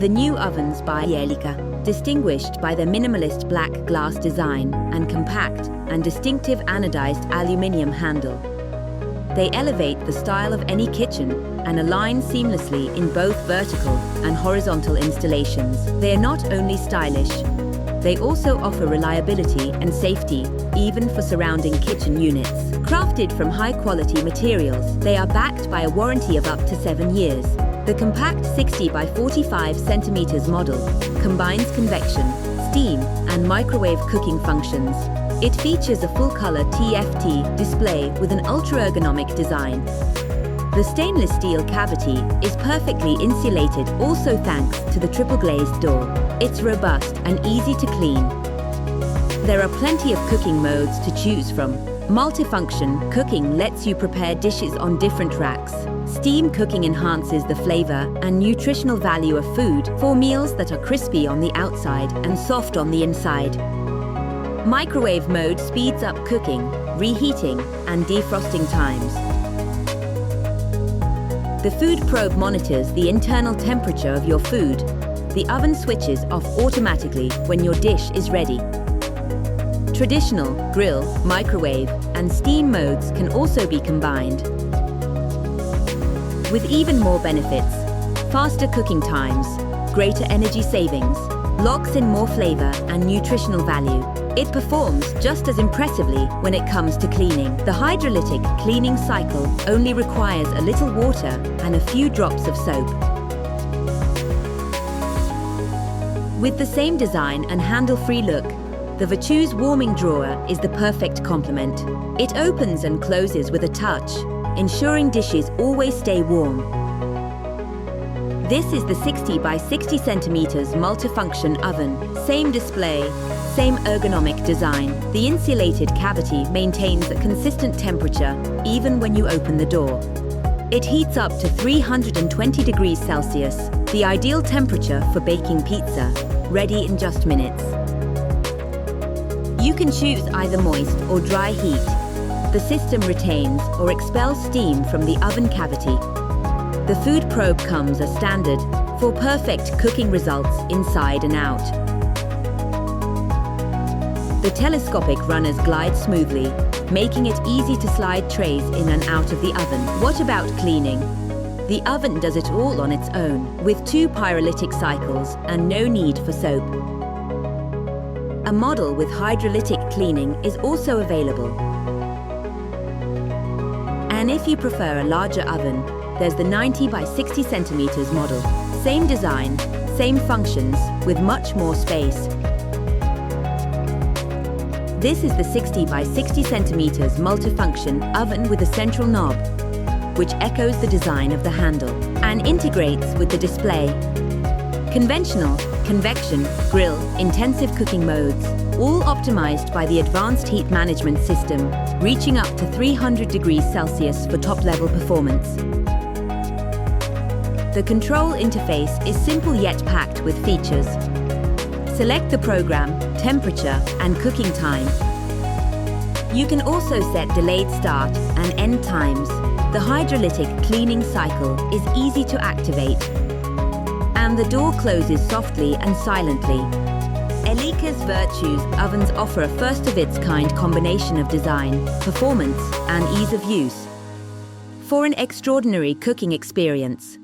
The new ovens by Elica, distinguished by their minimalist black glass design and compact and distinctive anodized aluminium handle. They elevate the style of any kitchen and align seamlessly in both vertical and horizontal installations. They are not only stylish, they also offer reliability and safety, even for surrounding kitchen units. Crafted from high-quality materials, they are backed by a warranty of up to 7 years. The compact 60 by 45 centimeters model combines convection, steam, and microwave cooking functions. It features a full-color TFT display with an ultra-ergonomic design. The stainless steel cavity is perfectly insulated, also thanks to the triple glazed door. It's robust and easy to clean. There are plenty of cooking modes to choose from. Multifunction cooking lets you prepare dishes on different racks. Steam cooking enhances the flavor and nutritional value of food for meals that are crispy on the outside and soft on the inside. Microwave mode speeds up cooking, reheating, and defrosting times. The food probe monitors the internal temperature of your food. The oven switches off automatically when your dish is ready. Traditional, grill, microwave, and steam modes can also be combined. With even more benefits: faster cooking times, greater energy savings, locks in more flavor and nutritional value. It performs just as impressively when it comes to cleaning. The hydrolytic cleaning cycle only requires a little water and a few drops of soap. With the same design and handle-free look, the Virtue's warming drawer is the perfect complement. It opens and closes with a touch, ensuring dishes always stay warm. This is the 60 by 60 centimeters multifunction oven. Same display, same ergonomic design. The insulated cavity maintains a consistent temperature even when you open the door. It heats up to 320 degrees Celsius, the ideal temperature for baking pizza, ready in just minutes. You can choose either moist or dry heat. The system retains or expels steam from the oven cavity. The food probe comes as standard for perfect cooking results inside and out. The telescopic runners glide smoothly, making it easy to slide trays in and out of the oven. What about cleaning? The oven does it all on its own, with 2 pyrolytic cycles and no need for soap. A model with hydrolytic cleaning is also available. And if you prefer a larger oven, there's the 90 by 60 centimeters model. Same design, same functions, with much more space. This is the 60 by 60 centimeters multifunction oven with a central knob, which echoes the design of the handle and integrates with the display. Conventional, convection, grill, intensive cooking modes, all optimized by the advanced heat management system, reaching up to 300 degrees Celsius for top-level performance. The control interface is simple yet packed with features. Select the program, temperature, and cooking time. You can also set delayed start and end times. The hydrolytic cleaning cycle is easy to activate, and the door closes softly and silently. Elica's Virtues ovens offer a first-of-its-kind combination of design, performance, and ease of use for an extraordinary cooking experience.